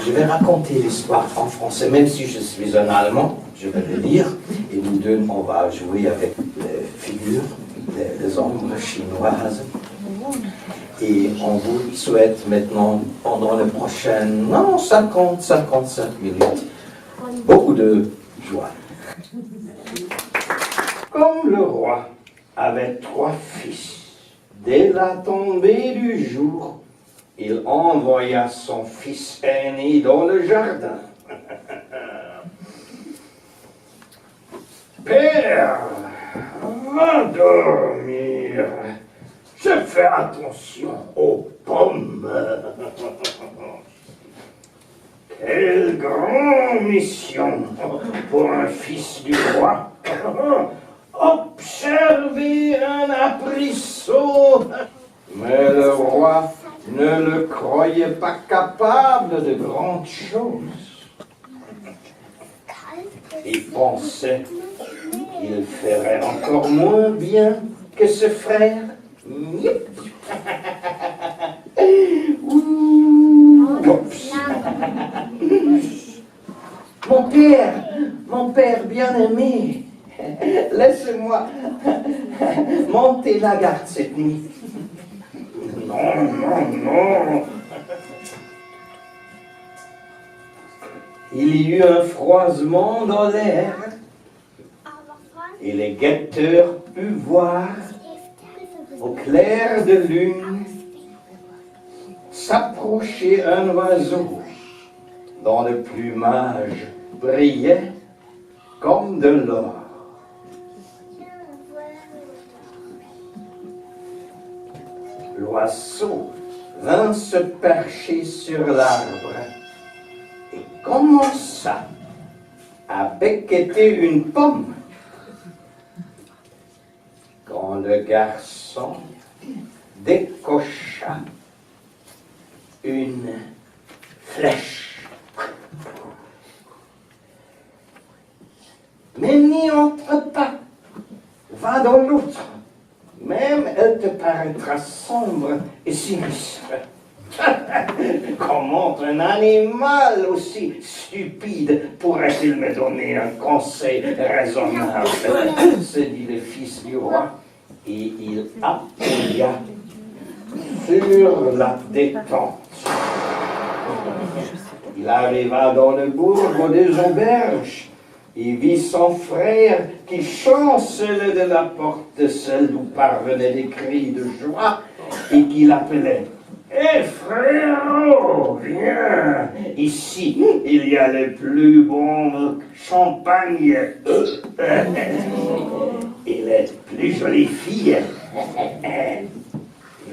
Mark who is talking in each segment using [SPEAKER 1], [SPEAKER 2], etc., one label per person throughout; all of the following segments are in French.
[SPEAKER 1] Je vais raconter l'histoire en français, même si je suis un Allemand, je vais le lire, et nous deux, on va jouer avec les figures, les ombres chinoises. Et on vous souhaite maintenant, pendant les prochaines 50-55 minutes, beaucoup de joie. Comme le roi avait 3 fils, dès la tombée du jour, il envoya son fils aîné dans le jardin. Père, va dormir. Je fais attention aux pommes. Quelle grande mission pour un fils du roi. Observer un abrisseau. Mais le roi ne le croyait pas capable de grandes choses. Il pensait qu'il ferait encore moins bien que ce frère. Oups. Mon père bien-aimé, laisse-moi monter la garde cette nuit. Non. Il y eut un froissement dans l'air et les guetteurs purent voir au clair de lune s'approcher un oiseau dont le plumage brillait comme de l'or. L'oiseau vint se percher sur l'arbre et commença à becqueter une pomme. Quand le garçon décocha une flèche. Mais n'y entre pas, va dans l'autre. Même elle te paraîtra sombre et sinistre. Comment un animal aussi stupide pourrait-il me donner un conseil raisonnable? Se dit le fils du roi, et il appuya sur la détente. Il arriva dans le bourg des auberges et vit son frère qui chancelait de la porte, celle d'où parvenaient des cris de joie, et qui l'appelait. « Eh frérot, viens, ici, il y a le plus bon champagne et les plus jolies filles. »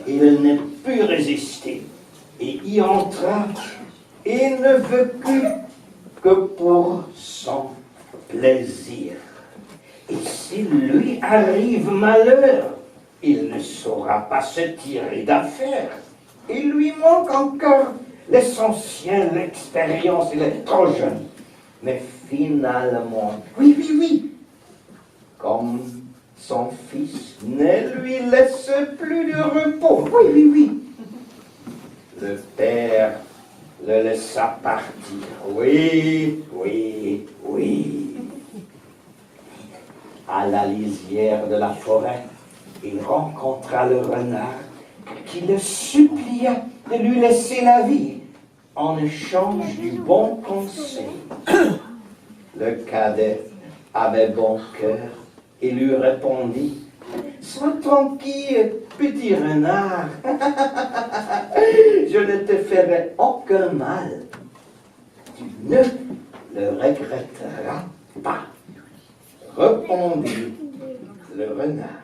[SPEAKER 1] Il ne put résister et y entra et ne vécut que pour son plaisir. Et s'il lui arrive malheur, il ne saura pas se tirer d'affaire. Il lui manque encore l'essentiel, l'expérience, il est trop jeune. Mais finalement, oui, comme son fils ne lui laisse plus de repos, oui. Le père le laissa partir, oui. À la lisière de la forêt, il rencontra le renard qui le supplia de lui laisser la vie en échange du bon conseil. Le cadet avait bon cœur et lui répondit « Sois tranquille, petit renard, je ne te ferai aucun mal. Tu ne le regretteras pas. » Répondit le renard.